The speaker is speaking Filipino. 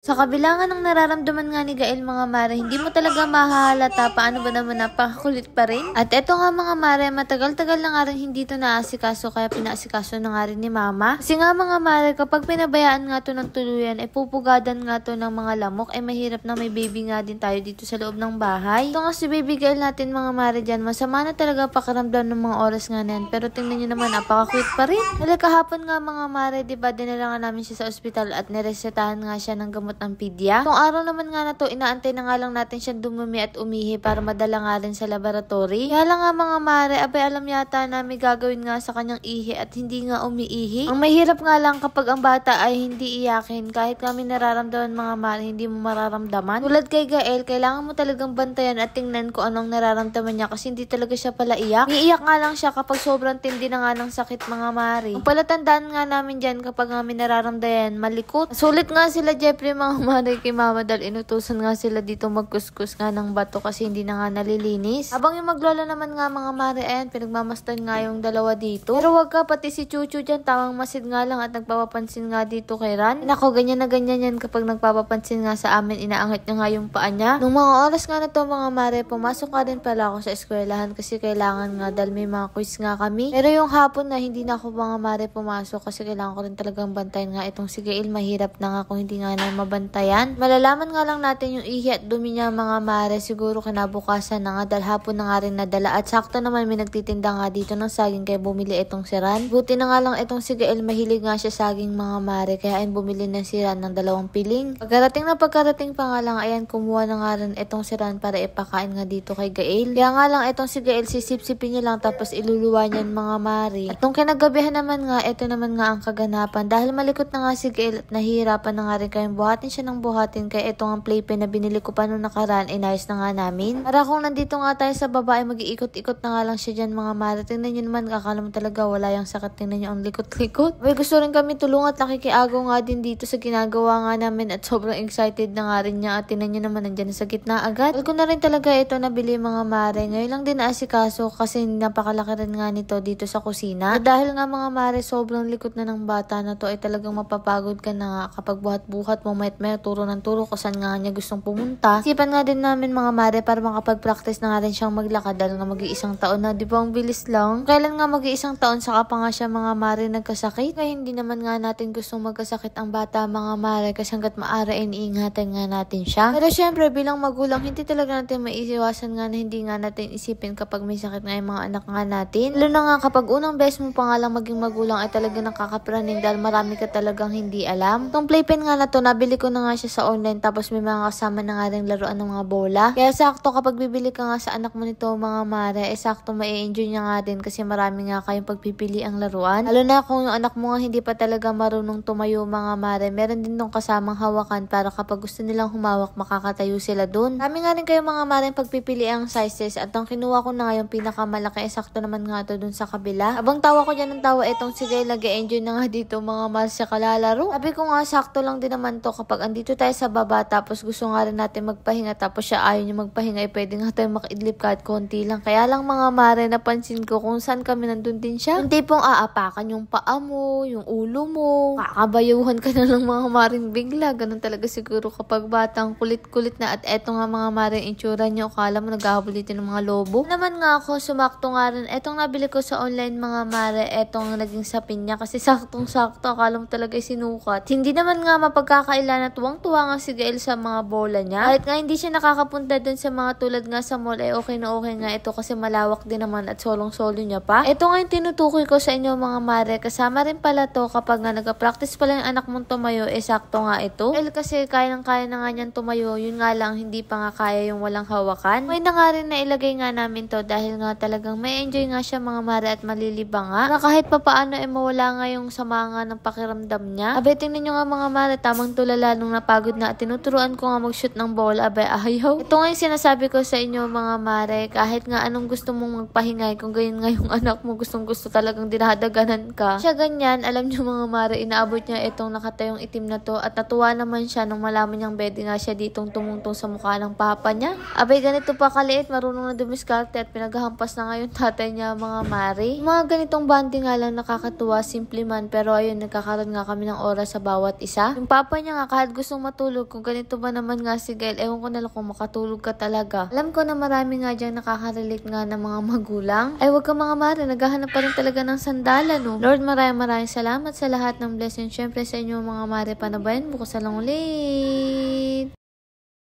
Sa kabila nga ng nararamdaman nga ni Gael mga mare, hindi mo talaga mahahalata paano ba naman napakakulit pa rin. At eto nga mga mare, matagal-tagal na nga rin hindi to naasikaso kaya pinaasikaso na nga rin ni mama. Kasi nga mga mare, kapag pinabayaan nga to ng tuluyan, pupugadan nga to ng mga lamok, mahirap na may baby nga din tayo dito sa loob ng bahay. Ito nga si baby Gael natin mga mare dyan, masama na talaga pakiramdam ng mga oras nga na yan. Pero tingnan nyo naman, napaka-cute pa rin. Dahil kahapon nga mga mare, diba dinala nga namin siya sa ospital at niresetahan nga siya ng gamot ng pedya. Itong araw naman nga na to, inaantay na nga lang natin siyang dumumi at umihi para madala nga rin sa laboratory. Kaya lang nga mga mare, abay alam yata na may gagawin nga sa kanyang ihi at hindi nga umiihi. Ang mahirap nga lang kapag ang bata ay hindi iyakin, kahit kami nararamdaman mga mare, hindi mo mararamdaman. Tulad kay Gael, kailangan mo talagang bantayan at tingnan ko anong nararamdaman niya kasi hindi talaga siya pala iyak. Iiyak nga lang siya kapag sobrang tindi na nga ng sakit mga mare. Ang palatandaan nga namin dyan kapag nga may nararamdaman, malikot. Sulit nga sila Jeffrey mga mare kay mama dahil inutusan nga sila dito magkuskus nga ng bato kasi hindi na nga nalilinis. Habang yung maglola naman nga mga mare, ayan, pinagmamastan nga yung dalawa dito. Pero wag ka, pati si Chuchu dyan, tamang masid nga lang at nagpapapansin nga dito kay Ran. Nako, ganyan na ganyan yan kapag nagpapapansin nga sa amin, inaangat niya nga yung paa niya. Nung mga oras nga na to mga mare, pumasok ka din pala ako sa eskwelahan kasi kailangan nga dahil may mga quiz nga kami. Pero yung hapon na hindi na ako mga mare pumasok kasi kailangan ko rin talagang bantayan nga itong si Gael. Mahirap na nga kung hindi nga na mabantayan. Malalaman nga lang natin yung ihi at dumi niya mga mare siguro kinabukasan na nga dahil hapon na nga rin nadala at sakto naman may nagtitinda nga dito ng saging kaya bumili itong si Ran. Buti na nga lang itong si Gael, mahilig nga siya saging mga mare kaya ay bumili na si Ran ng 2 piling. Pagkarating pa nga lang ayan kumuha na nga rin itong si Ran para ipakain nga dito kay Gael. Kaya nga lang itong si Gael sisip-sipin niya lang tapos iluluwa niyan mga mare. At nung kinagabihan naman nga ito naman nga ang kaganapan dahil malikot na nga si Gael at nahihirapan na nga rin kayong buhatin siya ng buhatin kaya ito ang playpen na binili ko pa nung nakaraan inayos na nga namin. Para kung nandito nga tayo sa babae mag-iikot-ikot na nga lang siya dyan mga mare. Tingnan nyo naman, akala mo talaga wala yung sakit. Tingnan nyo ang likot-likot. May gusto rin kami tulungan at nakikiagaw nga din dito sa ginagawa nga namin at sobrang excited na nga rin niya at tingnan nyo naman nandyan sa gitna agad. Well, ko na rin talaga ito nabili mga mare. Ngayon lang din naasikaso kasi napakalaki rin nga nito dito sa kusina. At dahil nga mga mare sobrang likot na ng bata na to ay talagang mapapagod ka na nga kapag buhat-buhat mo may turo ng turo kung saan nga niya gustong pumunta. Sipan nga din namin mga mare para makapag-practice na nga rin siyang maglakad dahil nga mag-iisang taon na. Di ba ang bilis lang? Kailan nga mag-iisang taon saka pa nga siya mga mare nagkasakit? Kaya hindi naman nga natin gustong magkasakit ang bata mga mare kasi hanggat maaari ay iniingatan nga natin siya. Pero syempre bilang magulang hindi talaga natin maiiwasan nga na hindi nga natin isipin kapag may sakit nga yung mga anak nga natin. Lalo na nga kapag unang beses mo pa nga lang maging magulang ay talaga nakakapraning dahil marami ka talagang hindi alam. Itong playpen nga na to nabili ko na nga siya sa online tapos may mga kasama na nga rin laruan ng mga bola. Kaya sakto kapag bibili ka nga sa anak mo nito mga mare, sakto ma-enjoy niya nga din kasi marami nga kayong pagpipili ang laruan. Lalo na kung yung anak mo nga hindi pa talaga marunong tumayo mga mare, meron din nung kasamang hawakan para kapag gusto nilang humawak makakatayo sila dun. Kami nga rin kayo mga mare pagpipili ang sizes at ang kinuha ko na nga yung pinakamalaki, sakto naman nga to dun sa kabila. Abang tawa ko dyan ng tawa itong si Gael, nag-enjoy na nga dito mga mare sa kalalaro. Sabi ko nga sakto lang din naman to kapag andito tayo sa baba tapos gusto nga rin natin magpahinga tapos siya ayaw niya magpahinga ay pwede nga tayo makaidlip kahit konti lang. Kaya lang mga mare napansin ko kung saan kami nandun din siya. Yung tipong aapakan yung paa mo, yung ulo mo, kakabayuhan ka na lang mga maring bigla. Ganun talaga siguro kapag batang kulit-kulit na at eto nga mga mare itsura niya akala mo naghahabol dito ng mga lobo. Naman nga ako sumakto nga rin etong nabili ko sa online mga mare etong naging sapin niya kasi saktong-sakto akala mo talaga sinukat. Hindi naman nga mapagkakailan at tuwang-tuwa nga si Gael sa mga bola niya. Kahit nga hindi siya nakakapunta dun sa mga tulad nga sa mall ay okay na okay nga ito kasi malawak din naman at solong-solo niya pa. Ito nga yung tinutukoy ko sa inyo mga mare. Kasama rin pala to kapag nga nag-practice pala yung anak mong tumayo sakto nga ito. Dahil kasi kaya na nga niyan tumayo, yun nga lang hindi pa nga kaya yung walang hawakan. May na nga rin na ilagay nga namin to dahil nga talagang may enjoy nga siya mga mare at malilibang nga. Na kahit papaano mawala nga yung sama nga ng pakiramdam niya. Abay tingnan nyo nga mga mare, tamang tulala nung napagod na at tinuturuan ko nga mag-shoot ng bola, abay ayaw. Ito nga yung sinasabi ko sa inyo mga mare, kahit nga anong gusto mong magpahingay, kung ganyan nga yung anak mo gustong gusto talagang dinadaganan ka. Siya ganyan, alam nyo mga mare, inaabot niya itong nakatayong itim na to at natuwa naman siya nung malaman niyang bede nga siya ditong tumungtong sa mukha ng papa niya. Abay ganito pa kaliit, marunong na dumiskarte at pinaghahampas na nga yung tatay niya mga mare. Mga ganitong banding nga lang nakakatuwa, simple man, pero ayun nagkakaroon nga kami ng oras sa bawat isa. Yung papa niya nga kahit gustong matulog. Kung ganito ba naman nga si Gael, ewan ko na lang kung makatulog ka talaga. Alam ko na marami nga dyan nakaka-relate nga ng mga magulang. Ay wag ka mga mare, naghahanap pa rin talaga ng sandalan, no? Lord, maraming salamat sa lahat ng blessing. Syempre sa inyo mga mare, panabayan mo ko sa lang ulit.